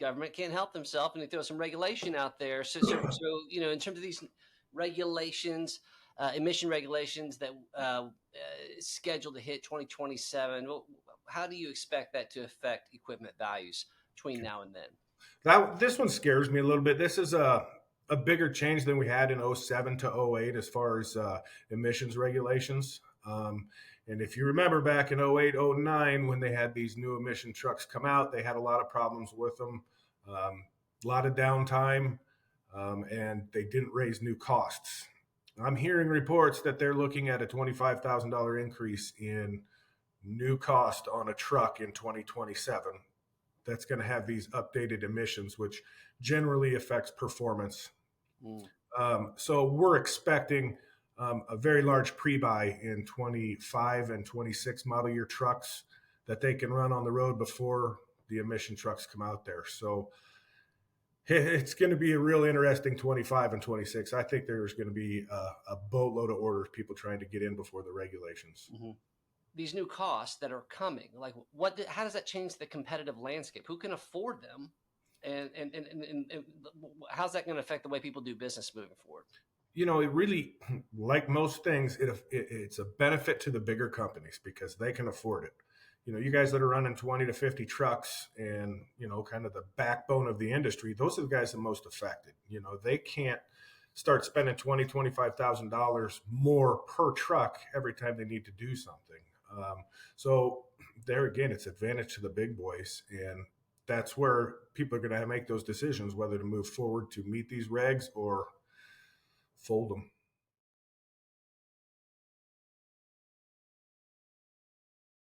government can't help themselves, and they throw some regulation out there. So in terms of these regulations, emission regulations that is scheduled to hit 2027, how do you expect that to affect equipment values between now and then? This one scares me a little bit. This is a bigger change than we had in '07 to '08 as far as emissions regulations. And if you remember back in '08, '09, when they had these new emission trucks come out, they had a lot of problems with them, a lot of downtime, and they didn't raise new costs. I'm hearing reports that they're looking at a $25,000 increase in new cost on a truck in 2027 that's going to have these updated emissions, which generally affects performance. Mm. So we're expecting a very large pre-buy in 25 and 26 model year trucks that they can run on the road before the emission trucks come out there. So it's going to be a real interesting 25 and 26. I think there's going to be a boatload of orders, people trying to get in before the regulations. Mm-hmm. These new costs that are coming, like how does that change the competitive landscape? Who can afford them? And how's that going to affect the way people do business moving forward? It really, like most things, it's a benefit to the bigger companies because they can afford it. You guys that are running 20 to 50 trucks and, kind of the backbone of the industry, those are the guys that are most affected. They can't start spending $25,000 more per truck every time they need to do something. So there again, it's advantage to the big boys. And that's where people are going to make those decisions, whether to move forward to meet these regs or fold them.